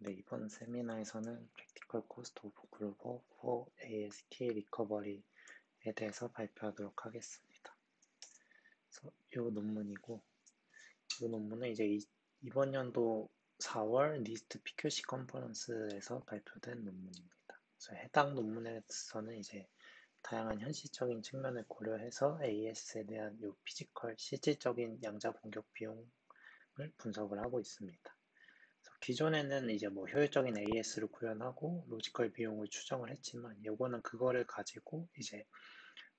네, 이번 세미나에서는 Practical Cost of Group for AST Recovery에 대해서 발표하도록 하겠습니다. 그래서 이 논문이고, 이 논문은 이제 이번 연도 4월 니스트 PQC 컨퍼런스에서 발표된 논문입니다. 그래서 해당 논문에서는 이제 다양한 현실적인 측면을 고려해서 AS에 대한 요 피지컬, 실질적인 양자 공격 비용을 분석을 하고 있습니다. 기존에는 이제 뭐 효율적인 AS를 구현하고 로지컬 비용을 추정을 했지만 요거는 그거를 가지고 이제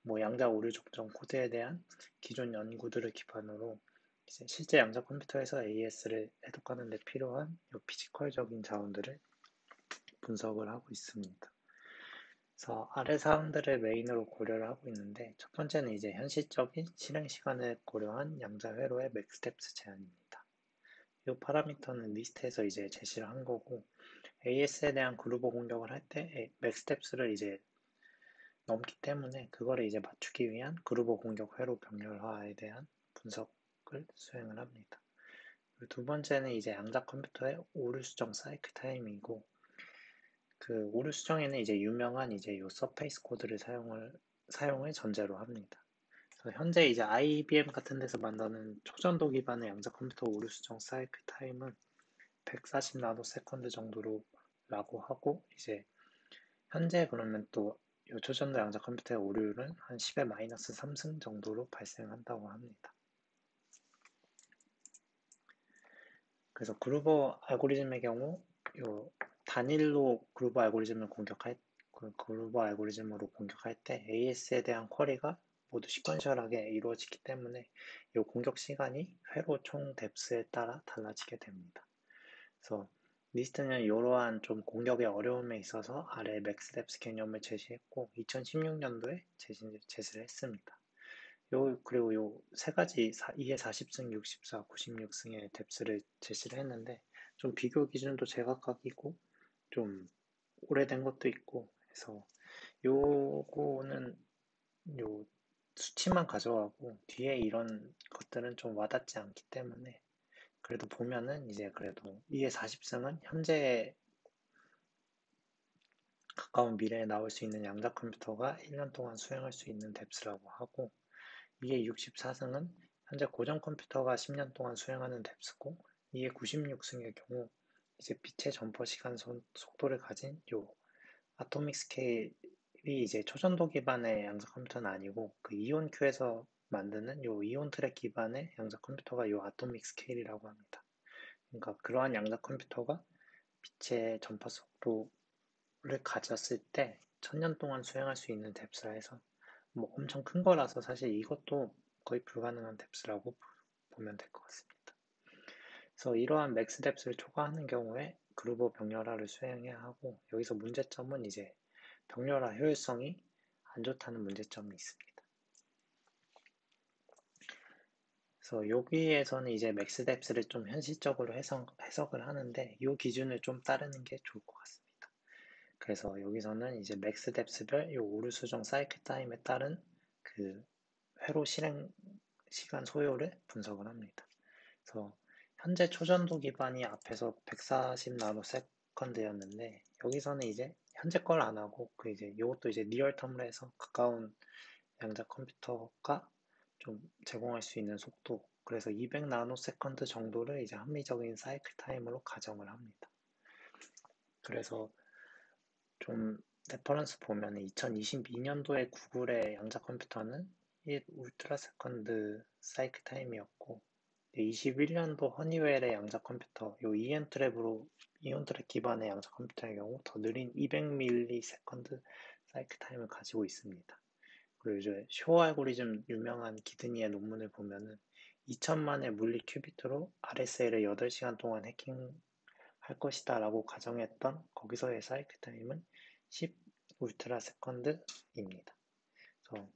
뭐 양자 오류 적정 코드에 대한 기존 연구들을 기반으로 이제 실제 양자 컴퓨터에서 AS를 해독하는 데 필요한 요 피지컬적인 자원들을 분석을 하고 있습니다. 그래서 아래 사항들을 메인으로 고려를 하고 있는데 첫 번째는 이제 현실적인 실행 시간을 고려한 양자 회로의 맥스텝스 제한입니다. 이 파라미터는 리스트에서 이제 제시를 한 거고 AS에 대한 그루버 공격을 할 때 맥스텝스를 이제 넘기 때문에 그거를 이제 맞추기 위한 그루버 공격 회로 병렬화에 대한 분석을 수행을 합니다. 두 번째는 이제 양자 컴퓨터의 오류 수정 사이클 타임이고 그 오류 수정에는 이제 유명한 이제 요 서페이스 코드를 사용을 전제로 합니다. 그래서 현재 이제 IBM 같은 데서 만드는 초전도 기반의 양자 컴퓨터 오류 수정 사이클 타임은 140 나노 세컨드 정도로라고 하고 이제 현재 그러면 또 초전도 양자 컴퓨터의 오류는 한 10의 마이너스 3승 정도로 발생한다고 합니다. 그래서 그루버 알고리즘의 경우 요 단일로 그루버 알고리즘을 그루버 알고리즘으로 공격할 때 AS에 대한 쿼리가 모두 시퀀셜하게 이루어지기 때문에 요 공격 시간이 회로 총 뎁스에 따라 달라지게 됩니다. 그래서 리스트는 이러한 좀 공격의 어려움에 있어서 아래 맥스뎁스 개념을 제시했고 2016년도에 제시를 했습니다. 그리고 요 세 가지 2에 40승, 64, 96승의 뎁스를 제시를 했는데 좀 비교 기준도 제각각이고 좀 오래된 것도 있고 해서 요거는 요 수치만 가져가고 뒤에 이런 것들은 좀 와닿지 않기 때문에 그래도 보면은 이제 그래도 이게 40승은 현재 가까운 미래에 나올 수 있는 양자 컴퓨터가 1년 동안 수행할 수 있는 뎁스라고 하고 이게 64승은 현재 고전 컴퓨터가 10년 동안 수행하는 뎁스고 이게 96승의 경우 이제 빛의 점퍼 시간 속도를 가진 요 아토믹 스케일이 이제 초전도 기반의 양자 컴퓨터는 아니고 그 이온큐에서 만드는 요 이온 트랙 기반의 양자 컴퓨터가 요 아토믹 스케일이라고 합니다. 그러니까 그러한 양자 컴퓨터가 빛의 전파 속도를 가졌을 때 1000년 동안 수행할 수 있는 뎁스라 해서 뭐 엄청 큰 거라서 사실 이것도 거의 불가능한 뎁스라고 보면 될 것 같습니다. 그래서 이러한 맥스 뎁스를 초과하는 경우에 그루버 병렬화를 수행해야 하고 여기서 문제점은 이제 병렬화 효율성이 안 좋다는 문제점이 있습니다. 그래서 여기에서는 이제 맥스 뎁스를 좀 현실적으로 해석을 하는데 이 기준을 좀 따르는 게 좋을 것 같습니다. 그래서 여기서는 이제 맥스 뎁스별 이 오류 수정 사이클 타임에 따른 그 회로 실행 시간 소요를 분석을 합니다. 그래서 현재 초전도 기반이 앞에서 140 나노 세컨드였는데 여기서는 이제 현재 걸 안 하고 그 이제 이것도 이제 리얼텀으로 해서 가까운 양자 컴퓨터가 좀 제공할 수 있는 속도 그래서 200 나노 세컨드 정도를 이제 합리적인 사이클 타임으로 가정을 합니다. 그래서 좀 레퍼런스 보면 2022년도에 구글의 양자 컴퓨터는 1 울트라 세컨드 사이클 타임이었고 21년도 허니웰의 양자 컴퓨터 요 이온 트랩 기반의 양자 컴퓨터의 경우 더 느린 200ms 사이클 타임을 가지고 있습니다. 그리고 이제 쇼 알고리즘 유명한 기드니의 논문을 보면은 2000만의 물리 큐비트로 RSA를 8시간 동안 해킹할 것이다 라고 가정했던 거기서의 사이클 타임은 10 울트라 세컨드입니다. 그래서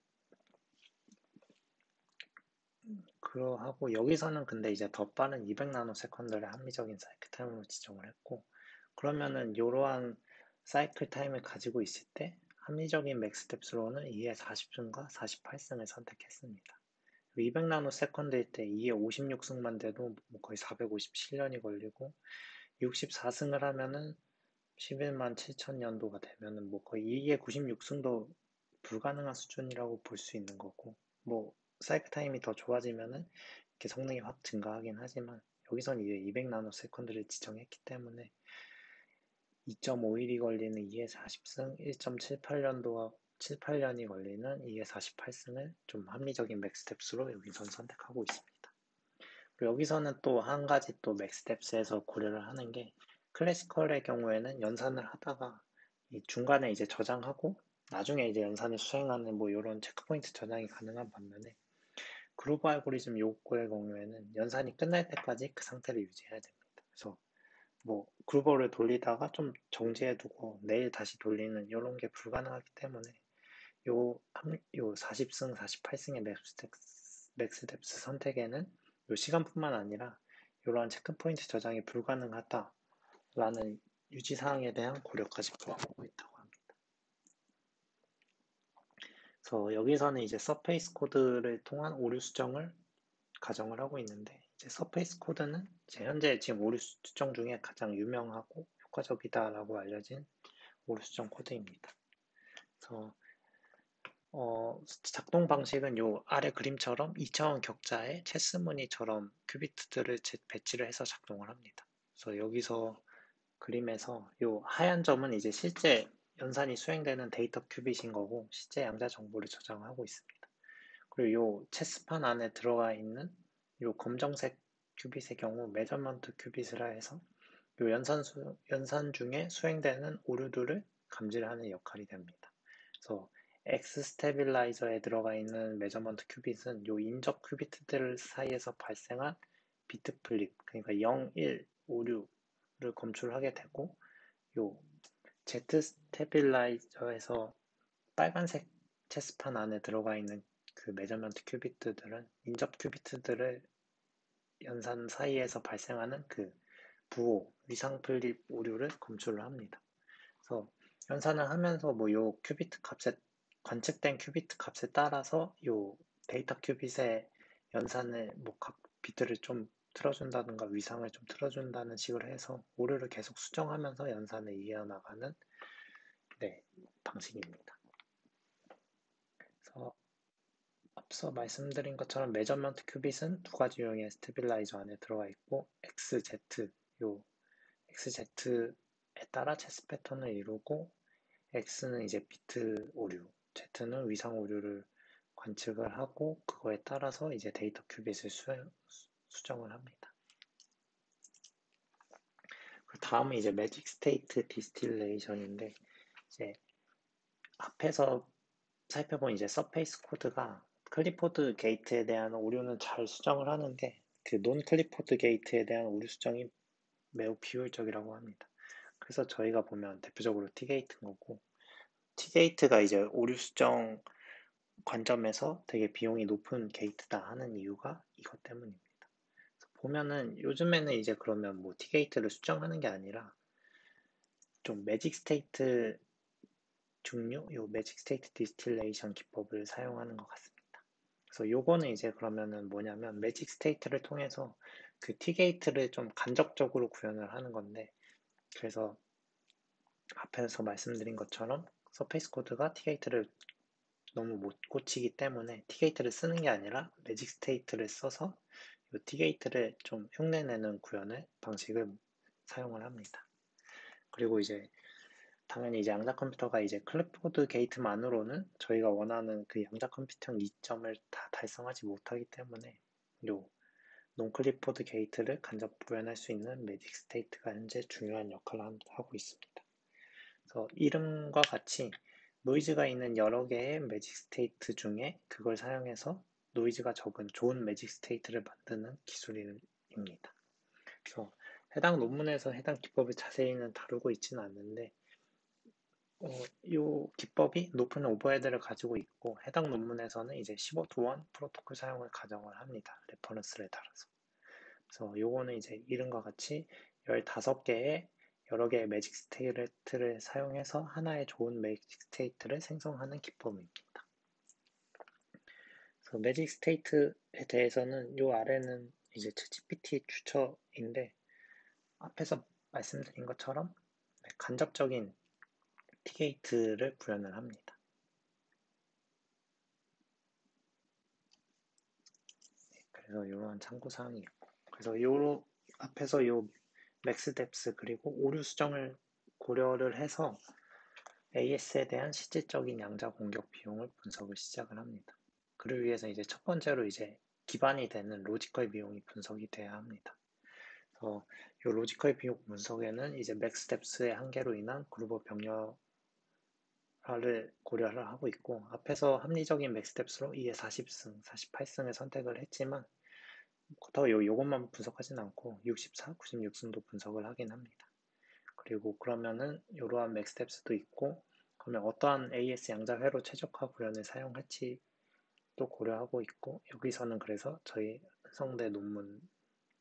그러하고 여기서는 근데 이제 더 빠른 200 나노 세컨드를 합리적인 사이클 타임으로 지정을 했고 그러면은 이러한 사이클 타임을 가지고 있을 때 합리적인 맥스 뎁스로는 2의 40승과 48승을 선택했습니다. 200 나노 세컨드일 때 2의 56승만 돼도 뭐 거의 457년이 걸리고 64승을 하면은 11만 7천 년도가 되면은 뭐 거의 2의 96승도 불가능한 수준이라고 볼 수 있는 거고, 뭐 사이클 타임이 더 좋아지면은 이렇게 성능이 확 증가하긴 하지만, 여기선 이제 200 나노세컨드를 지정했기 때문에 2.5일이 걸리는 2의 40승, 1.78년도와 78년이 걸리는 2의 48승을 좀 합리적인 맥스텝스로 여기선 선택하고 있습니다. 그리고 여기서는 또 한 가지 또 맥스텝스에서 고려를 하는 게, 클래시컬의 경우에는 연산을 하다가 이 중간에 이제 저장하고 나중에 이제 연산을 수행하는 뭐 이런 체크포인트 저장이 가능한 반면에, 그루브 알고리즘 요거의 경우에는 연산이 끝날 때까지 그 상태를 유지해야 됩니다. 그래서 뭐 그루버를 돌리다가 좀 정지해두고 내일 다시 돌리는 이런 게 불가능하기 때문에 요 40승, 48승의 맥스텝스 선택에는 요 시간뿐만 아니라 이러한 체크포인트 저장이 불가능하다라는 유지사항에 대한 고려까지 포함하고 있다고 합니다. 그래서 여기서는 이제 서페이스 코드를 통한 오류 수정을 가정을 하고 있는데, 이제 서페이스 코드는 이제 현재 지금 오류 수정 중에 가장 유명하고 효과적이다라고 알려진 오류 수정 코드입니다. 그래서 작동 방식은 요 아래 그림처럼 2차원 격자의 체스 무늬처럼 큐비트들을 배치를 해서 작동을 합니다. 그래서 여기서 그림에서 요 하얀 점은 이제 실제 연산이 수행되는 데이터 큐빗인 거고, 실제 양자 정보를 저장하고 있습니다. 그리고 요 체스판 안에 들어가 있는 요 검정색 큐빗의 경우 메저먼트 큐빗이라 해서 요 연산 중에 수행되는 오류들을 감지하는 역할이 됩니다. 그래서 X 스테빌라이저에 들어가 있는 메저먼트 큐빗은 요 인접 큐비트들 사이에서 발생한 비트 플립, 그러니까 0, 1, 오류를 검출하게 되고, 요 Z 스테빌라이저에서 빨간색 체스판 안에 들어가 있는 그 메저먼트 큐비트들은 인접 큐비트들을 연산 사이에서 발생하는 그 부호, 위상 플립 오류를 검출을 합니다. 그래서 연산을 하면서 뭐 요 큐비트 값에 관측된 큐비트 값에 따라서 요 데이터 큐빗의 연산을 뭐 각 비트를 좀 틀어준다든가 위상을 좀 틀어준다는 식으로 해서 오류를 계속 수정하면서 연산을 이어나가는 방식입니다. 그래서 앞서 말씀드린 것처럼 메저먼트 큐빗은 두 가지 유형의 스테빌라이저 안에 들어가 있고, 요 XZ에 따라 체스 패턴을 이루고, X는 이제 비트 오류, Z는 위상 오류를 관측을 하고 그거에 따라서 이제 데이터 큐빗을 수정을 합니다. 다음은 이제 매직 스테이트 디스틸레이션인데, 이제 앞에서 살펴본 이제 서페이스 코드가 클리포드 게이트에 대한 오류는 잘 수정을 하는데, 그 논 클리포드 게이트에 대한 오류 수정이 매우 비효율적이라고 합니다. 그래서 저희가 보면 대표적으로 T게이트인 거고, T게이트가 이제 오류 수정 관점에서 되게 비용이 높은 게이트다 하는 이유가 이것 때문입니다. 보면은 요즘에는 이제 그러면 뭐 T게이트를 수정하는 게 아니라 좀 매직 스테이트 요 매직 스테이트 디스틸레이션 기법을 사용하는 것 같습니다. 그래서 요거는 이제 그러면은 뭐냐면 매직 스테이트를 통해서 그 T게이트를 좀 간접적으로 구현을 하는 건데, 그래서 앞에서 말씀드린 것처럼 서페이스 코드가 T게이트를 너무 못 고치기 때문에 T게이트를 쓰는 게 아니라 매직 스테이트를 써서 이 T게이트를 좀 흉내내는 구현의 방식을 사용을 합니다. 그리고 이제 당연히 이제 양자 컴퓨터가 이제 클리포드 게이트만으로는 저희가 원하는 그 양자 컴퓨터형 이점을 다 달성하지 못하기 때문에 요 논클리포드 게이트를 간접 구현할 수 있는 매직 스테이트가 현재 중요한 역할을 하고 있습니다. 그래서 이름과 같이 노이즈가 있는 여러 개의 매직 스테이트 중에 그걸 사용해서 노이즈가 적은 좋은 매직 스테이트를 만드는 기술입니다. 그래서 해당 논문에서 해당 기법을 자세히는 다루고 있지는 않는데, 이 기법이 높은 오버헤드를 가지고 있고, 해당 논문에서는 이제 15:1 프로토콜 사용을 가정을 합니다. 레퍼런스를 달아서. 그래서 요거는 이제 이름과 같이 15개의 여러 개의 매직 스테이트를 사용해서 하나의 좋은 매직 스테이트를 생성하는 기법입니다. 그래서 매직 스테이트에 대해서는 요 아래는 이제 챗GPT 추천인데, 앞에서 말씀드린 것처럼 간접적인 T게이트를 구현을 합니다. 그래서 이러한 참고사항이 있고, 그래서 요 앞에서 요 맥스뎁스 그리고 오류 수정을 고려를 해서 AS에 대한 실질적인 양자 공격 비용을 분석을 시작을 합니다. 그를 위해서 이제 첫 번째로 이제 기반이 되는 로지컬 비용이 분석이 돼야 합니다. 그래서 이 로지컬 비용 분석에는 이제 맥스뎁스의 한계로 인한 그루버 병렬화를 고려를 하고 있고, 앞에서 합리적인 맥스뎁스로 2의 40승, 48승을 선택을 했지만 더 요것만 분석하진 않고 64, 96승도 분석을 하긴 합니다. 그리고 그러면은 이러한 맥스뎁스도 있고, 그러면 어떠한 AS 양자 회로 최적화 구현을 사용할지도 고려하고 있고, 여기서는 그래서 저희 성대 논문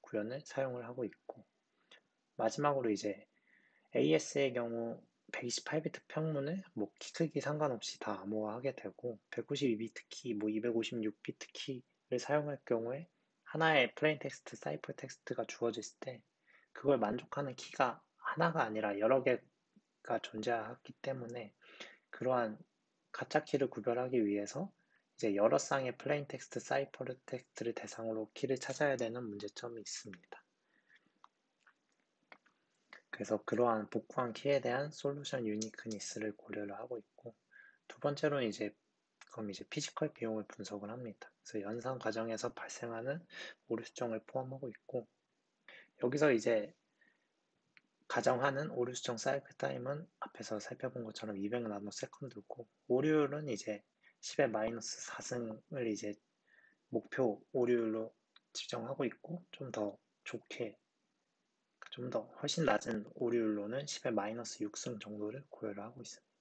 구현을 사용을 하고 있고, 마지막으로 이제 AS의 경우 128비트 평문을 뭐 키 크기 상관없이 다 암호화하게 되고, 192비트 키, 뭐 256비트 키를 사용할 경우에 하나의 플레인 텍스트, 사이퍼 텍스트가 주어졌을 때 그걸 만족하는 키가 하나가 아니라 여러 개가 존재하기 때문에 그러한 가짜 키를 구별하기 위해서 이제 여러 쌍의 플레인 텍스트, 사이퍼 텍스트를 대상으로 키를 찾아야 되는 문제점이 있습니다. 그래서 그러한 복구한 키에 대한 솔루션 유니크니스를 고려를 하고 있고, 두 번째로는 그럼 이제 피지컬 비용을 분석을 합니다. 그래서 연산 과정에서 발생하는 오류 수정을 포함하고 있고, 여기서 이제 가정하는 오류 수정 사이클 타임은 앞에서 살펴본 것처럼 200 나노 세컨드고, 오류율은 이제 10의 마이너스 4승을 이제 목표 오류율로 지정하고 있고, 좀 더 좋게, 좀 더 훨씬 낮은 오류율로는 10의 마이너스 6승 정도를 고려를 하고 있습니다.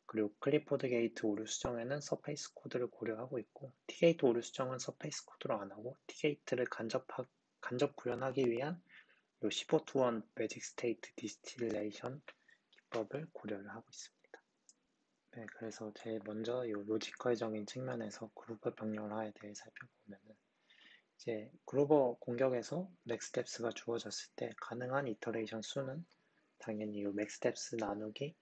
그리고 클리포드 게이트 오류 수정에는 서페이스 코드를 고려하고 있고, T게이트 오류 수정은 서페이스 코드로 안 하고 T게이트를 간접 구현하기 위한 요 15:1 매직 스테이트 디스틸레이션 기법을 고려를 하고 있습니다. 네, 그래서 제일 먼저 이 로지컬적인 측면에서 그루버 병렬화에 대해 살펴보면은, 이제 그루버 공격에서 맥스뎁스가 주어졌을 때 가능한 이터레이션 수는 당연히 이 맥스뎁스 나누기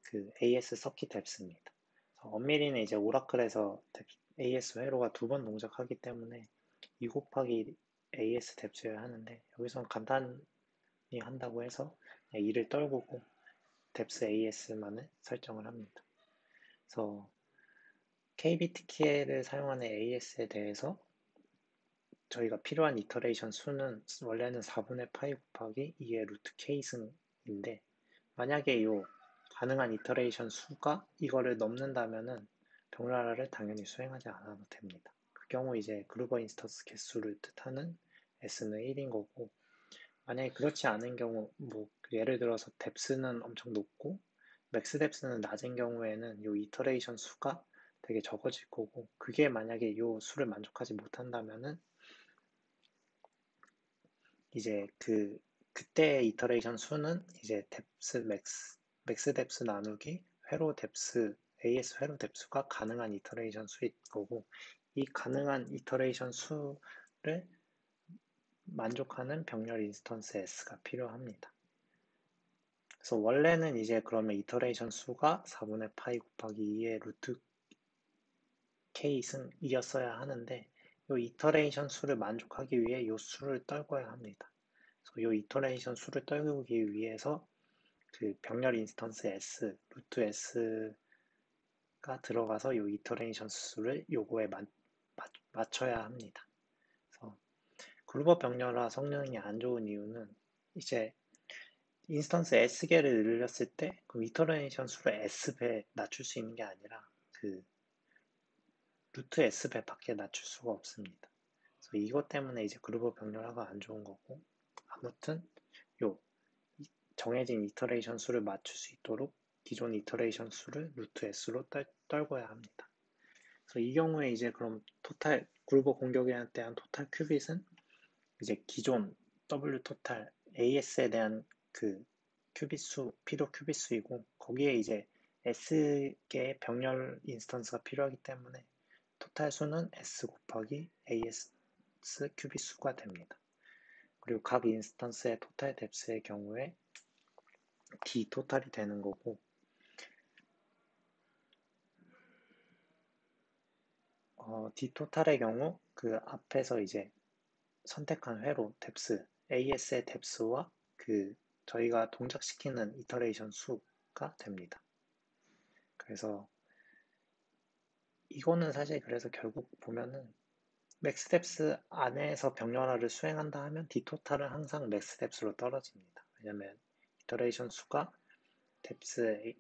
그 AS 서킷 뎁스입니다. 엄밀히는 이제 오라클에서 AS 회로가 두 번 동작하기 때문에 2 곱하기 AS 뎁스여야 하는데, 여기서는 간단히 한다고 해서 2를 떨구고 뎁스 AS만을 설정을 합니다. 그래서 KBTK를 사용하는 AS에 대해서 저희가 필요한 이터레이션 수는 원래는 4분의 파이 곱하기 2의 루트 K승인데, 만약에 이 가능한 이터레이션 수가 이거를 넘는다면은 병렬화를 당연히 수행하지 않아도 됩니다. 그 경우 이제 그루버 인스턴스 개수를 뜻하는 S는 1인 거고, 만약에 그렇지 않은 경우, 뭐 예를 들어서 뎁스는 엄청 높고 맥스 뎁스는 낮은 경우에는 이 이터레이션 수가 되게 적어질 거고, 그게 만약에 이 수를 만족하지 못한다면은 이제 그때의 이터레이션 수는 이제 맥스 뎁스 나누기 회로 뎁스 AS 회로 뎁스가 가능한 이터레이션 수일 거고, 이 가능한 이터레이션 수를 만족하는 병렬 인스턴스 S가 필요합니다. 그래서 원래는 이제 그러면 이터레이션 수가 4분의 파이 곱하기 2의 루트 K승이었어야 하는데, 이 이터레이션 수를 만족하기 위해 이 수를 떨궈야 합니다. 그래서 이 이터레이션 수를 떨구기 위해서 그 병렬 인스턴스 S, 루트 S가 들어가서 이 이터레이션 수를 요거에 맞춰야 합니다. 그래서 그루버 병렬화 성능이 안 좋은 이유는 이제 인스턴스 S개를 늘렸을 때 그 이터레이션 수를 S배 낮출 수 있는 게 아니라 그 루트 S배밖에 낮출 수가 없습니다. 그래서 이것 때문에 이제 그루버 병렬화가 안 좋은 거고, 아무튼 요 정해진 이터레이션 수를 맞출 수 있도록 기존 이터레이션 수를 루트 S로 떨궈야 합니다. 그래서 이 경우에 이제 그럼 토탈 그루버 공격에 대한 토탈 큐빗은 이제 기존 W 토탈 AS에 대한 그 큐빗 수, 필요 큐빗 수이고, 거기에 이제 S개의 병렬 인스턴스가 필요하기 때문에 토탈 수는 S 곱하기 AS 큐빗 수가 됩니다. 그리고 각 인스턴스의 토탈 뎁스의 경우에 D 토탈이 되는 거고, D 토탈의 경우 그 앞에서 이제 선택한 회로 뎁스, AS의 뎁스와 그 저희가 동작시키는 이터레이션 수가 됩니다. 그래서 이거는 사실 그래서 결국 보면은 맥스 뎁스 안에서 병렬화를 수행한다 하면 D 토탈은 항상 맥스 뎁스로 떨어집니다. 왜냐면 이터레이션 수가 뎁스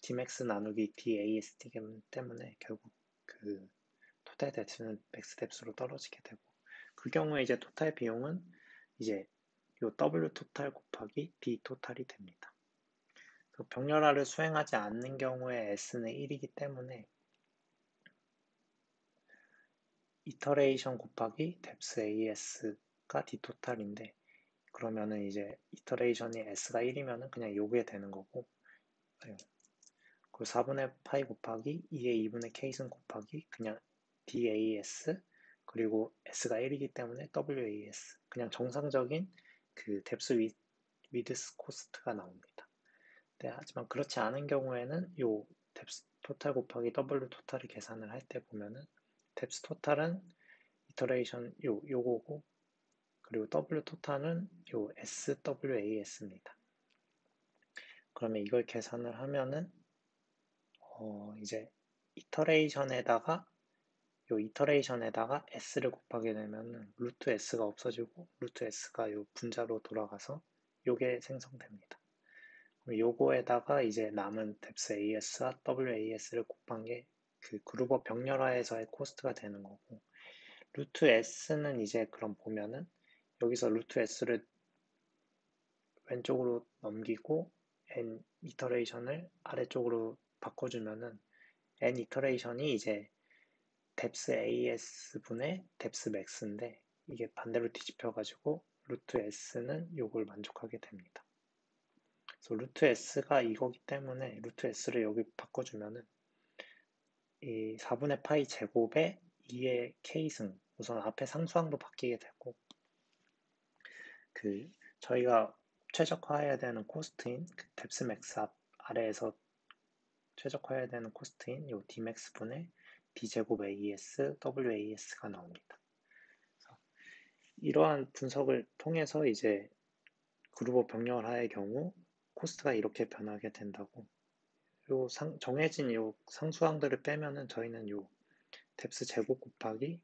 Dmax 나누기 DAST이기 때문에 결국 그 토탈 뎁스는 맥스 뎁스로 떨어지게 되고, 그 경우에 이제 토탈 비용은 이제 요 W 토탈 곱하기 D 토탈이 됩니다. 병렬화를 수행하지 않는 경우에 S는 1이기 때문에 이터레이션 곱하기 뎁스 AS가 D 토탈인데, 그러면은 이제 이터레이션이 S가 1이면은 그냥 요게 되는 거고, 그 4분의 파이 곱하기 2의 2분의 K승 곱하기 그냥 DAS, 그리고 S가 1이기 때문에 WAS, 그냥 정상적인 그 뎁스 위드스 코스트가 나옵니다. 네, 하지만 그렇지 않은 경우에는 요 뎁스 토탈 곱하기 W 토탈을 계산을 할 때 보면은 뎁스 토탈은 이터레이션 요거고, 그리고 W 토탈은 요 SWAS입니다. 그러면 이걸 계산을 하면은 이제 이터레이션에다가 S를 곱하게 되면은 루트 S가 없어지고 루트 S가 요 분자로 돌아가서 요게 생성됩니다. 요거에다가 이제 남은 뎁스 AS와 WAS를 곱한 게 그 그룹업 병렬화에서의 코스트가 되는 거고, 루트 S는 이제 그럼 보면은 여기서 루트 S를 왼쪽으로 넘기고 N 이터레이션을 아래쪽으로 바꿔주면은 N 이터레이션이 이제 뎁스 AS분의 뎁스 맥스인데, 이게 반대로 뒤집혀가지고 루트 S는 요걸 만족하게 됩니다. 그래서 루트 S가 이거기 때문에 루트 S를 여기 바꿔주면은 이 4분의 파이 제곱에 2의 K승, 우선 앞에 상수항도 바뀌게 되고, 그 저희가 최적화해야 되는 코스트인 그 뎁스 맥스 아래에서 최적화해야 되는 코스트인 요 Dmax분의 D제곱 AS, WAS가 나옵니다. 이러한 분석을 통해서 이제 그룹업 병렬화의 경우 코스트가 이렇게 변하게 된다고, 요 정해진 요 상수항들을 빼면은 저희는 요 뎁스 제곱 곱하기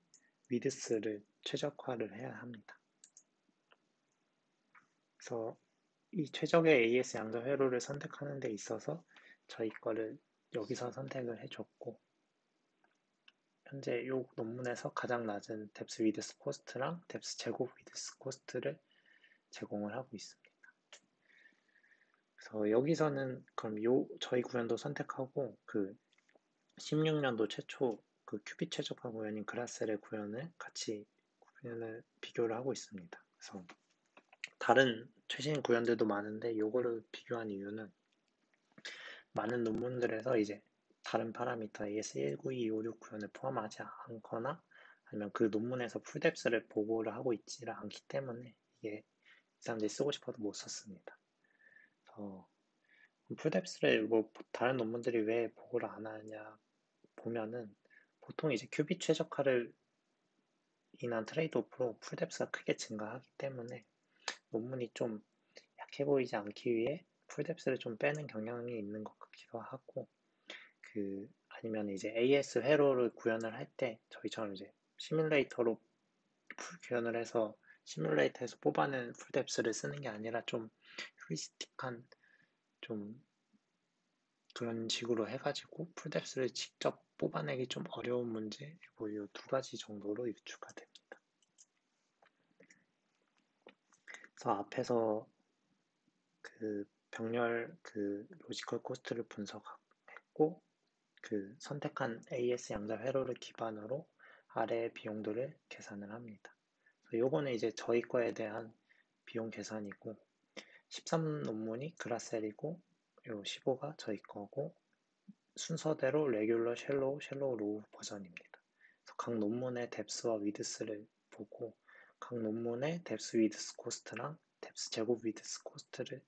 위드스를 최적화를 해야 합니다. 그래서 이 최적의 AS 양자 회로를 선택하는 데 있어서 저희 거를 여기서 선택을 해줬고, 현재 이 논문에서 가장 낮은 뎁스 위드스 코스트랑 뎁스 제곱 위드스 코스트를 제공을 하고 있습니다. 그래서 여기서는 그럼 저희 구현도 선택하고 그 16년도 최초 그 큐빅 최적화 구현인 그라셀의 구현을 같이 구현을 비교를 하고 있습니다. 그래서 다른 최신 구현들도 많은데 요거를 비교한 이유는 많은 논문들에서 이제 다른 파라미터 AS19256 구현을 포함하지 않거나 아니면 그 논문에서 풀뎁스를 보고를 하고 있지 않기 때문에 이게 이 사람들이 쓰고 싶어도 못 썼습니다. 풀뎁스를 뭐 다른 논문들이 왜 보고를 안 하냐 보면은 보통 이제 큐빅 최적화를 인한 트레이드오프로 풀뎁스가 크게 증가하기 때문에 논문이 좀 약해 보이지 않기 위해 풀뎁스를 좀 빼는 경향이 있는 것 같기도 하고, 아니면 이제 AS 회로를 구현을 할 때 저희처럼 이제 시뮬레이터로 풀 구현을 해서 시뮬레이터에서 뽑아낸 풀뎁스를 쓰는 게 아니라 좀 휴리스틱한 좀 그런 식으로 해가지고 풀뎁스를 직접 뽑아내기 좀 어려운 문제, 그리고 이 두 가지 정도로 유추가 됩니다. 그래서 앞에서 그 병렬 그 로지컬 코스트를 분석했고, 그 선택한 AS 양자 회로를 기반으로 아래의 비용들을 계산을 합니다. 요거는 이제 저희 거에 대한 비용 계산이고, 13 논문이 그라셀이고 요 15가 저희 거고, 순서대로 레귤러, 쉘로우, 로우 버전입니다. 그래서 각 논문의 뎁스와 위드스를 보고 각 논문의 depth width cost랑 depth 제곱 width cost를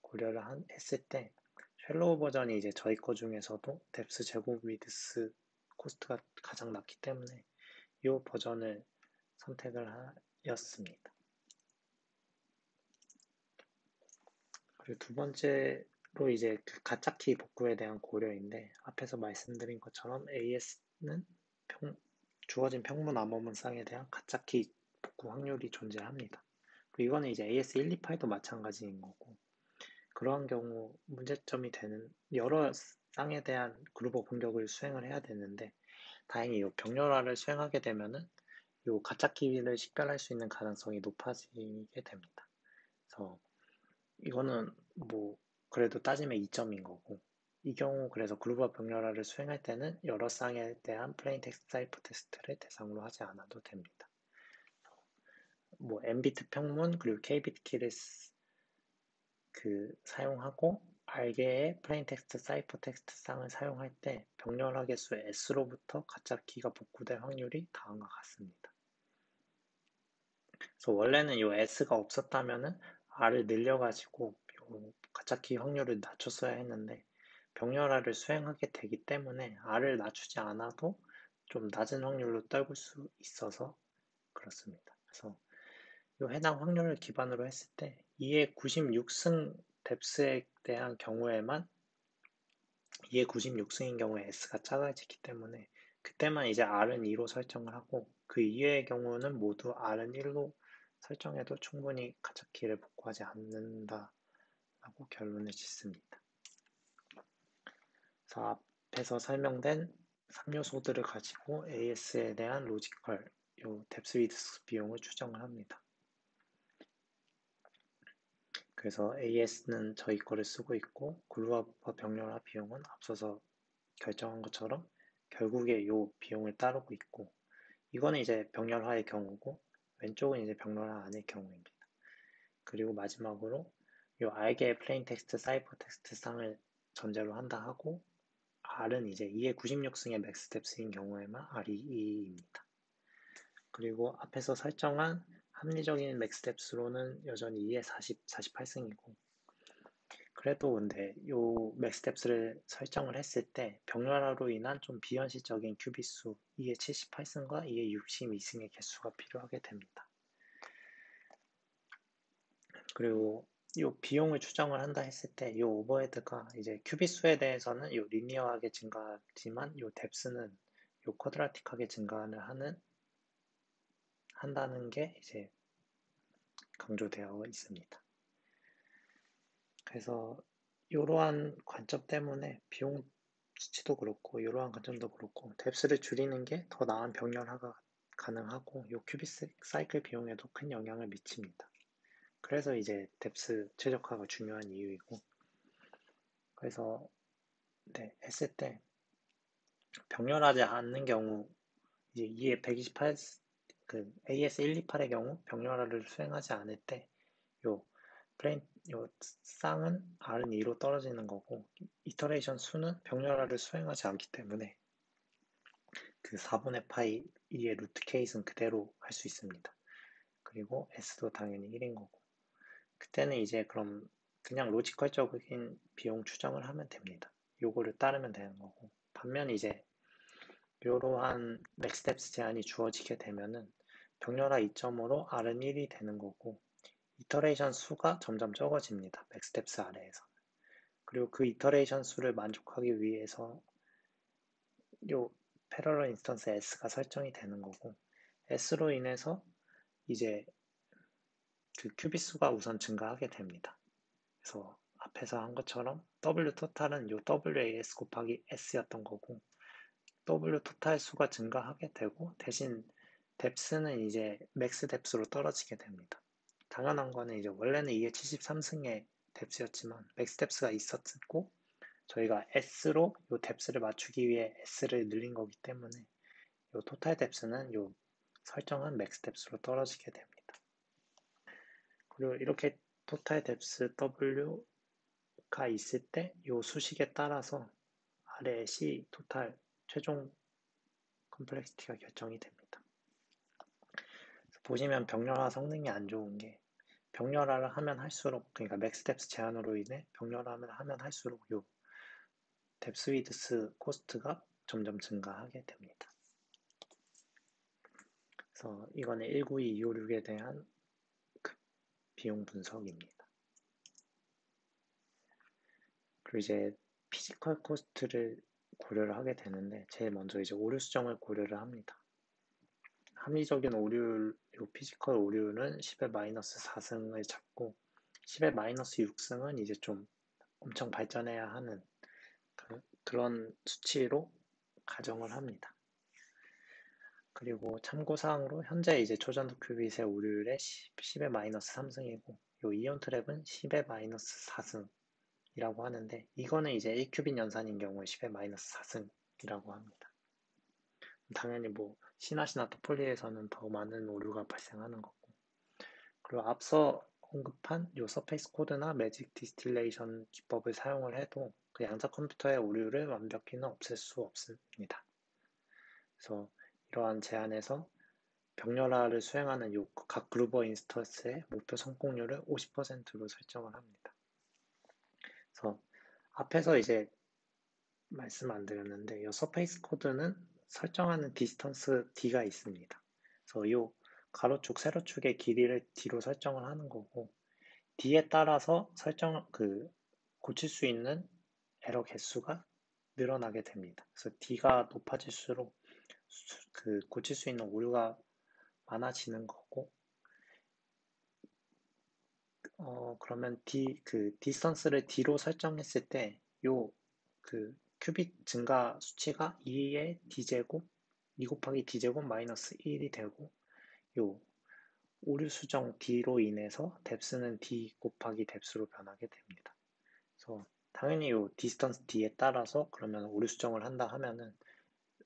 고려를 했을 때 쉘로우 버전이 이제 저희 거 중에서도 depth 제곱 width cost가 가장 낮기 때문에 이 버전을 선택을 하였습니다. 그리고 두 번째로 이제 그 가짜 키 복구에 대한 고려인데 앞에서 말씀드린 것처럼 AS는 주어진 평문 암호문상에 대한 가짜 키 복구 확률이 존재합니다. 그리고 이거는 이제 AS 128도 마찬가지인 거고 그러한 경우 문제점이 되는 여러 쌍에 대한 그룹 공격을 수행을 해야 되는데 다행히 이 병렬화를 수행하게 되면은 이 가짜 키를 식별할 수 있는 가능성이 높아지게 됩니다. 그래서 이거는 뭐 그래도 따지면 2점인 거고 이 경우 그래서 그룹화 병렬화를 수행할 때는 여러 쌍에 대한 플레인 텍스트 사이퍼 테스트를 대상으로 하지 않아도 됩니다. 뭐 n비트 평문 그리고 k비트 키를 사용하고 R개의 플레인 텍스트 사이퍼 텍스트 쌍을 사용할 때 병렬화 개수 S로부터 가짜 키가 복구될 확률이 다음과 같습니다. 그래서 원래는 이 S가 없었다면은 R을 늘려가지고 가짜 키 확률을 낮췄어야 했는데 병렬화를 수행하게 되기 때문에 R을 낮추지 않아도 좀 낮은 확률로 떨굴 수 있어서 그렇습니다. 그래서 이 해당 확률을 기반으로 했을 때 2의 96승 뎁스에 대한 경우에만 2의 96승인 경우에 S가 작아지기 때문에 그때만 이제 R은 2로 설정을 하고 그 이외의 경우는 모두 R은 1로 설정해도 충분히 가짜 키를 복구하지 않는다라고 결론을 짓습니다. 그래서 앞에서 설명된 3요소들을 가지고 AS에 대한 로지컬, 요 뎁스 위드스 비용을 추정을 합니다. 그래서 AS는 저희 거를 쓰고 있고 그룹화 병렬화 비용은 앞서서 결정한 것처럼 결국에 요 비용을 따르고 있고 이거는 이제 병렬화의 경우고 왼쪽은 이제 병렬화 아닐 경우입니다. 그리고 마지막으로 요 R개의 플레인 텍스트 사이퍼 텍스트 쌍을 전제로 한다 하고 R은 이제 2의 96승의 맥스 뎁스인 경우에만 R이 2입니다. 그리고 앞에서 설정한 합리적인 맥스 뎁스로는 여전히 2의 48승이고 그래도 근데 요 맥스 뎁스를 설정을 했을 때 병렬화로 인한 좀 비현실적인 큐비수 2의 78승과 2의 62승의 개수가 필요하게 됩니다. 그리고 이 비용을 추정을 한다 했을 때 이 오버헤드가 이제 큐비수에 대해서는 이 리니어하게 증가하지만 이 뎁스는 이 쿼드라틱하게 증가를 한다는 게 이제 강조되어 있습니다. 그래서 이러한 관점 때문에 비용 수치도 그렇고 이러한 관점도 그렇고 뎁스를 줄이는 게 더 나은 병렬화가 가능하고 이 큐빅 사이클 비용에도 큰 영향을 미칩니다. 그래서 이제 뎁스 최적화가 중요한 이유이고 그래서 네, 했을 때 병렬하지 않는 경우 이제 2의 128 AS 128의 경우 병렬화를 수행하지 않을 때 요 쌍은 R은 2로 떨어지는 거고 이터레이션 수는 병렬화를 수행하지 않기 때문에 그 4분의 파이 2의 루트 K는 그대로 할 수 있습니다. 그리고 S도 당연히 1인 거고 그때는 이제 그럼 그냥 로지컬적인 비용 추정을 하면 됩니다. 요거를 따르면 되는 거고 반면 이제 이러한 맥스텝스 제한이 주어지게 되면은 병렬화 2.5로 R은 1이 되는 거고 이터레이션 수가 점점 적어집니다. 맥스텝스 아래에서. 그리고 그 이터레이션 수를 만족하기 위해서 요 패러럴 인스턴스 S가 설정이 되는 거고 S로 인해서 이제 그 큐빗 수가 우선 증가하게 됩니다. 그래서 앞에서 한 것처럼 W 토탈은 요 WAS 곱하기 S였던 거고 W 토탈 수가 증가하게 되고 대신 뎁스는 이제 맥스 뎁스로 떨어지게 됩니다. 당연한 거는 이제 원래는 이게 73승의 뎁스였지만 맥스 뎁스가 있었고 저희가 S로 요 뎁스를 맞추기 위해 S를 늘린 거기 때문에 요 토탈 뎁스는 요 설정한 맥스 뎁스로 떨어지게 됩니다. 그리고 이렇게 토탈 뎁스 W가 있을 때 요 수식에 따라서 아래 C 토탈 최종 컴플렉시티가 결정이 됩니다. 보시면 병렬화 성능이 안 좋은 게 병렬화를 하면 할수록 그러니까 맥스뎁스 제한으로 인해 병렬화를 하면 할수록 요 뎁스 위드스 코스트가 점점 증가하게 됩니다. 그래서 이거는 192256에 대한 그 비용 분석입니다. 그리고 이제 피지컬 코스트를 고려를 하게 되는데 제일 먼저 이제 오류 수정을 고려를 합니다. 합리적인 오류율, 요 피지컬 오류는 10의 마이너스 4승을 잡고 10의 마이너스 6승은 이제 좀 엄청 발전해야 하는 그런 수치로 가정을 합니다. 그리고 참고사항으로 현재 이제 초전도 큐빗의 오류율의 10의 마이너스 3승이고 요 이온 트랩은 10의 마이너스 4승이라고 하는데 이거는 이제 1큐빗 연산인 경우에 10의 마이너스 4승이라고 합니다. 당연히 뭐 시나시나 토폴리에서는 더 많은 오류가 발생하는 거고 그리고 앞서 언급한 요 서페이스 코드나 매직 디스틸레이션 기법을 사용을 해도 그 양자 컴퓨터의 오류를 완벽히는 없앨 수 없습니다. 그래서 이러한 제안에서 병렬화를 수행하는 요 각 그루버 인스턴스의 목표 성공률을 50%로 설정을 합니다. 그래서 앞에서 이제 말씀 안 드렸는데 요 서페이스 코드는 설정하는 디스턴스 d가 있습니다. 그래서 요 가로축, 세로축의 길이를 d로 설정을 하는 거고 d에 따라서 고칠 수 있는 에러 개수가 늘어나게 됩니다. 그래서 d가 높아질수록 고칠 수 있는 오류가 많아지는 거고 그러면 디스턴스를 d로 설정했을 때 요 큐빅 증가 수치가 2의 d제곱 2 곱하기 d제곱 마이너스 1이 되고 요 오류 수정 d로 인해서 뎁스는 d 곱하기 뎁스로 변하게 됩니다. 그래서 당연히 요 디스턴스 d에 따라서 그러면 오류 수정을 한다 하면은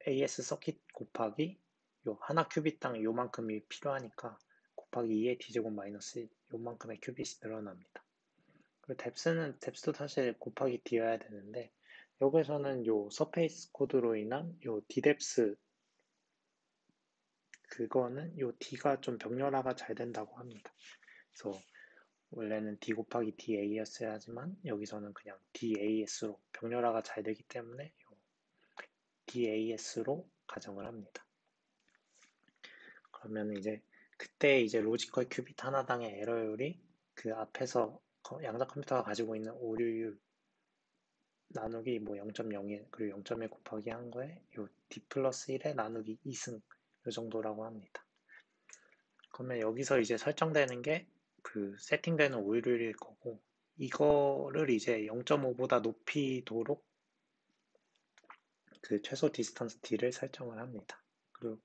AS 서킷 곱하기 요 하나 큐빗당 요만큼이 필요하니까 곱하기 2의 d제곱 마이너스 요만큼의 큐빗이 늘어납니다. 그리고 뎁스도 사실 곱하기 d여야 되는데 여기서는 요 서페이스 코드로 인한 요 d뎁스 그거는 요 d가 좀 병렬화가 잘 된다고 합니다. 그래서 원래는 d 곱하기 da였어야 하지만 여기서는 그냥 das로 병렬화가 잘 되기 때문에 das로 가정을 합니다. 그러면 이제 그때 이제 로지컬 큐빗 하나당의 에러율이 그 앞에서 양자 컴퓨터가 가지고 있는 오류율 나누기 뭐 0.01 그리고 0.1 곱하기 한 거에 요 d 플러스 1에 나누기 2승 요 정도라고 합니다. 그러면 여기서 이제 설정되는 게 그 세팅되는 오류율일 거고 이거를 이제 0.5보다 높이도록 그 최소 디스턴스 d를 설정을 합니다.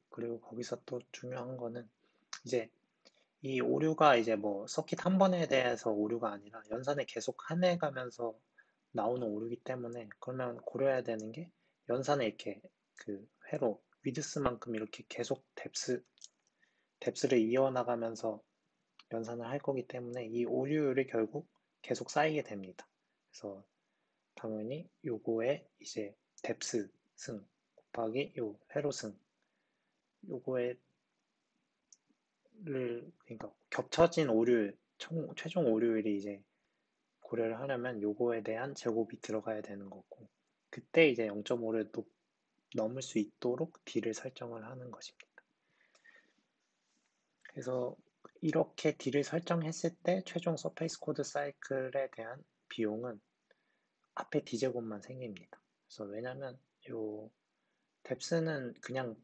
그리고 거기서 또 중요한 거는 이제 이 오류가 이제 뭐 서킷 한 번에 대해서 오류가 아니라 연산을 계속 해내가면서 나오는 오류이기 때문에 그러면 고려해야 되는 게 연산을 이렇게 그 회로 위드스만큼 이렇게 계속 뎁스를 이어나가면서 연산을 할 거기 때문에 이 오류율이 결국 계속 쌓이게 됩니다. 그래서 당연히 요거에 이제 뎁스 승 곱하기 요 회로 승 요거에 그러니까 겹쳐진 오류율 최종 오류율이 이제 고려를 하려면 요거에 대한 제곱이 들어가야 되는 거고 그때 이제 0.5를 넘을 수 있도록 d를 설정을 하는 것입니다. 그래서 이렇게 d를 설정했을 때 최종 서페이스 코드 사이클에 대한 비용은 앞에 d제곱만 생깁니다. 그래서 왜냐면 요 뎁스는 그냥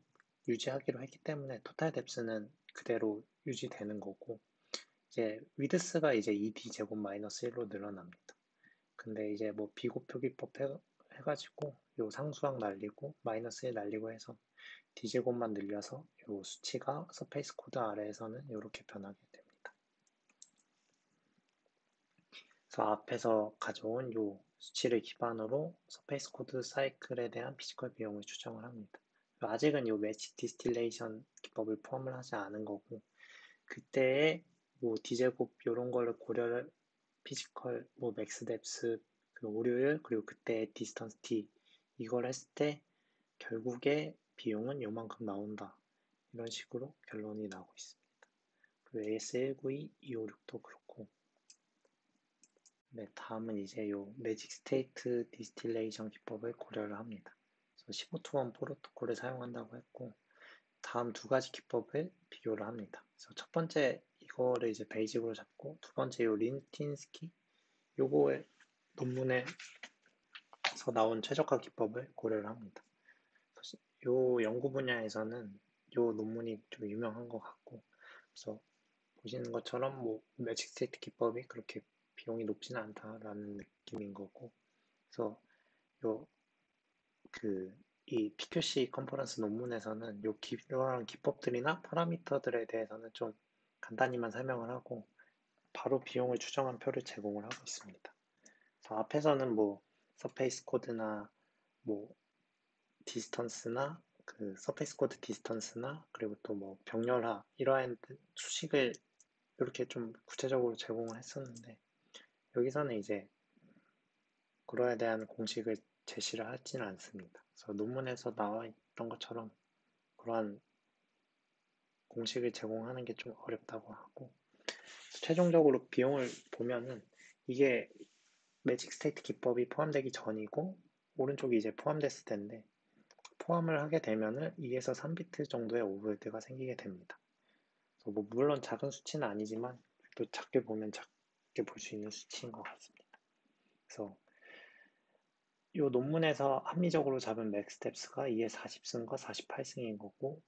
유지하기로 했기 때문에 토탈 뎁스는 그대로 유지되는 거고 이제 위드스가 이제 2d 제곱 마이너스 1로 늘어납니다. 근데 이제 뭐 비곱표기법 해가지고 요 상수항 날리고 마이너스 1 날리고 해서 d제곱만 늘려서 요 수치가 서페이스 코드 아래에서는 이렇게 변하게 됩니다. 그래서 앞에서 가져온 요 수치를 기반으로 서페이스 코드 사이클에 대한 피지컬 비용을 추정을 합니다. 아직은 요 매치 디스틸레이션 기법을 포함을 하지 않은 거고 그때의 뭐 d제곱 요런 거를 고려를 피지컬 뭐 맥스 뎁스 그 오류율 그리고 그때 디스턴스 d 이걸 했을 때 결국에 비용은 요만큼 나온다 이런 식으로 결론이 나오고 있습니다. 그리고 AS192, 256도 그렇고. 네, 다음은 이제 요 매직 스테이트 디스틸레이션 기법을 고려를 합니다. 그래서 15to1 프로토콜을 사용한다고 했고, 다음 두 가지 기법을 비교를 합니다. 그래서 첫 번째 이거를 이제 베이직으로 잡고, 두 번째 요 린틴스키 요거의 논문에서 나온 최적화 기법을 고려를 합니다. 요 연구 분야에서는 요 논문이 좀 유명한 것 같고, 그래서 보시는 것처럼 뭐 매직 스테이트 기법이 그렇게 비용이 높지는 않다라는 느낌인 거고, 그래서 요 이 PQC 컨퍼런스 논문에서는 이런 기법들이나 파라미터들에 대해서는 좀 간단히만 설명을 하고 바로 비용을 추정한 표를 제공을 하고 있습니다. 그래서 앞에서는 뭐 서페이스 코드나 뭐 디스턴스나 그 서페이스 코드 디스턴스나 그리고 또 뭐 병렬화 이러한 수식을 이렇게 좀 구체적으로 제공을 했었는데, 여기서는 이제 그거에 대한 공식을 제시를 하지는 않습니다. 그래서 논문에서 나와 있던 것처럼 그러한 공식을 제공하는 게 좀 어렵다고 하고, 최종적으로 비용을 보면은 이게 매직 스테이트 기법이 포함되기 전이고 오른쪽이 이제 포함됐을 텐데, 포함을 하게 되면은 2에서 3비트 정도의 오버헤드가 생기게 됩니다. 그래서 뭐 물론 작은 수치는 아니지만 또 작게 보면 작게 볼 수 있는 수치인 것 같습니다. 그래서 이 논문에서 합리적으로 잡은 맥스텝스가 2의 40승과 48승인 거고,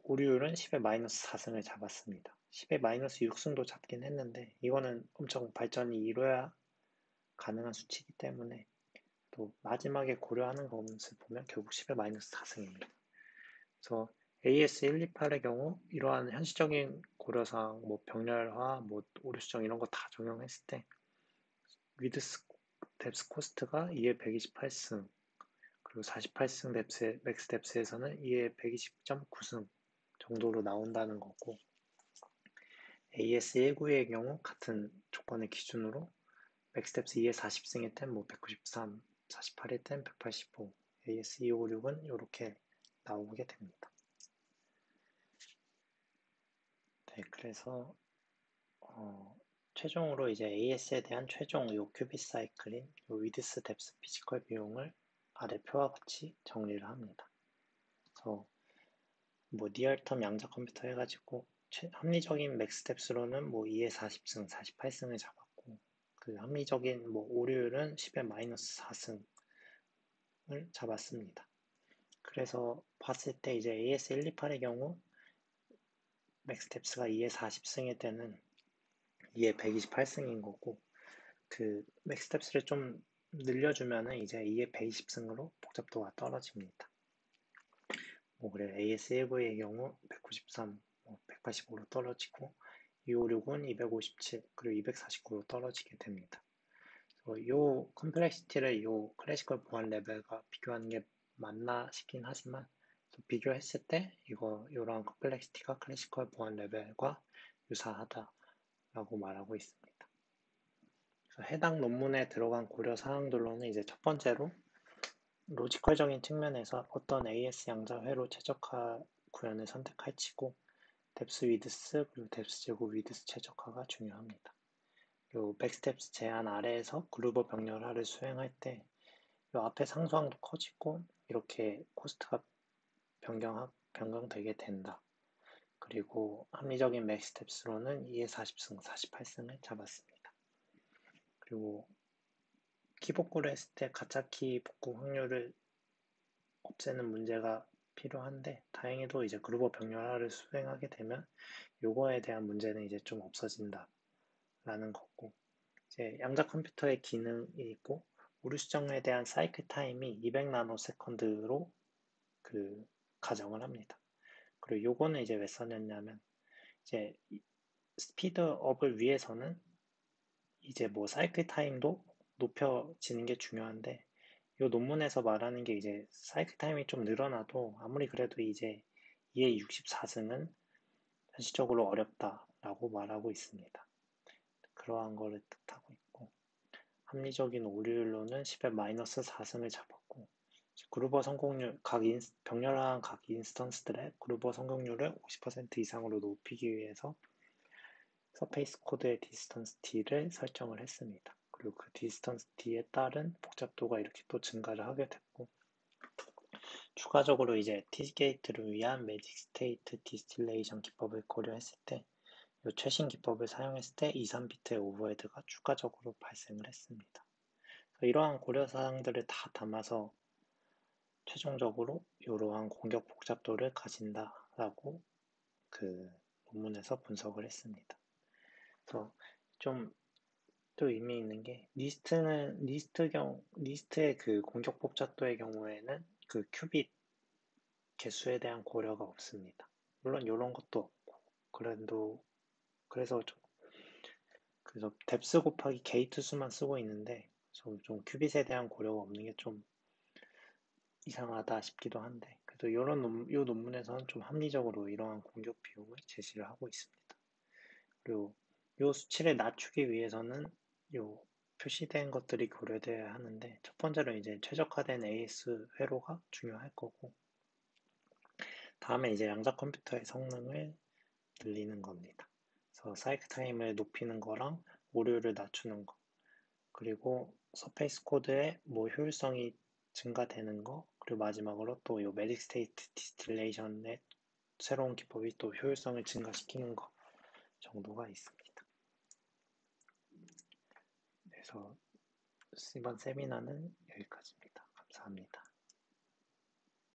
오류율은 10의 마이너스 4승을 잡았습니다. 10의 마이너스 6승도 잡긴 했는데 이거는 엄청 발전이 이뤄야 가능한 수치이기 때문에 또 마지막에 고려하는 것을 보면 결국 10의 마이너스 4승입니다. 그래서 AS128의 경우 이러한 현실적인 고려사항, 뭐 병렬화, 뭐 오류 수정 이런 거 다 적용했을 때 위드스 뎁스 코스트가 2의 128승, 그리고 48승 맥스 뎁스에서는 2의 120.9승 정도로 나온다는 거고, AS192의 경우 같은 조건의 기준으로 맥스텝스 2의 40승일 땐 뭐 193, 48일 땐 185, AS256은 이렇게 나오게 됩니다. 네, 그래서 최종으로 이제 AS에 대한 최종 요 큐빗 사이클인 요 위드스 뎁스 피지컬 비용을 아래 표와 같이 정리를 합니다. 그래서 뭐 리얼텀 양자 컴퓨터 해가지고 합리적인 맥스 뎁스로는 뭐 2의 40승, 48승을 잡았고, 그 합리적인 뭐 오류율은 10의 마이너스 4승을 잡았습니다. 그래서 봤을 때 이제 AS128의 경우 맥스 뎁스가 2의 40승일 때는 2의 128승인 거고, 그 맥스 뎁스를 좀 늘려주면은 이제 2의 120승으로 복잡도가 떨어집니다. 뭐 그래 AS1구의 경우 193, 185로 떨어지고 256은 257, 그리고 249로 떨어지게 됩니다. 요 컴플렉시티를 요 클래시컬 보안 레벨과 비교하는 게 맞나 싶긴 하지만, 비교했을 때 요런 컴플렉시티가 클래시컬 보안 레벨과 유사하다라고 말하고 있습니다. 그래서 해당 논문에 들어간 고려 사항들로는 이제 첫 번째로 로지컬적인 측면에서 어떤 AS 양자 회로 최적화 구현을 선택할지고, 뎁스 위드스 그리고 뎁스 제곱 위드스 최적화가 중요합니다. 요 백스텝스 제한 아래에서 그루버 병렬화를 수행할 때 요 앞에 상수항도 커지고 이렇게 코스트가 변경되게 된다. 그리고 합리적인 맥스텝스로는 2의 40승, 48승을 잡았습니다. 그리고 키 복구를 했을 때 가짜 키 복구 확률을 없애는 문제가 필요한데, 다행히도 이제 그루버 병렬화를 수행하게 되면 요거에 대한 문제는 이제 좀 없어진다라는 거고, 이제 양자 컴퓨터의 기능이 있고 오류 수정에 대한 사이클 타임이 200나노세컨드로 가정을 합니다. 그리고 요거는 이제 왜 써냈냐면, 이제 스피드업을 위해서는 이제 뭐 사이클 타임도 높여지는 게 중요한데, 이 논문에서 말하는 게 이제 사이클 타임이 좀 늘어나도 아무리 그래도 이제 2의 64승은 현실적으로 어렵다라고 말하고 있습니다. 그러한 거를 뜻하고 있고, 합리적인 오류율로는 10의 마이너스 4승을 잡았고, 그루버 성공률, 병렬화한 각 인스턴스들의 그루버 성공률을 50% 이상으로 높이기 위해서 서페이스 코드의 디스턴스 t를 설정을 했습니다. 그리고 그 디스턴스 t에 따른 복잡도가 이렇게 또 증가를 하게 됐고, 추가적으로 이제 T게이트를 위한 매직 스테이트 디스틸레이션 기법을 고려했을 때, 이 최신 기법을 사용했을 때 2, 3비트의 오버헤드가 추가적으로 발생을 했습니다. 이러한 고려사항들을 다 담아서 최종적으로 이러한 공격 복잡도를 가진다라고 그 논문에서 분석을 했습니다. 그래서 좀 또 의미 있는 게 리스트의 그 공격 복잡도의 경우에는 그 큐빗 개수에 대한 고려가 없습니다. 물론 이런 것도 없고 그래서 뎁스 곱하기 게이트 수만 쓰고 있는데 좀 큐빗에 대한 고려가 없는 게 좀 이상하다 싶기도 한데, 그래도 이 논문에서는 좀 합리적으로 이러한 공격 비용을 제시를 하고 있습니다. 그리고 이 수치를 낮추기 위해서는 이 표시된 것들이 고려되어야 하는데, 첫 번째로 이제 최적화된 AS 회로가 중요할 거고, 다음에 이제 양자 컴퓨터의 성능을 늘리는 겁니다. 그래서 사이클 타임을 높이는 거랑 오류를 낮추는 거, 그리고 서페이스 코드의 뭐 효율성이 증가되는 거, 그리고 마지막으로 또 이 매직 스테이트 디스틸레이션의 새로운 기법이 또 효율성을 증가시키는 거 정도가 있습니다. 그래서 이번 세미나는 여기까지입니다. 감사합니다.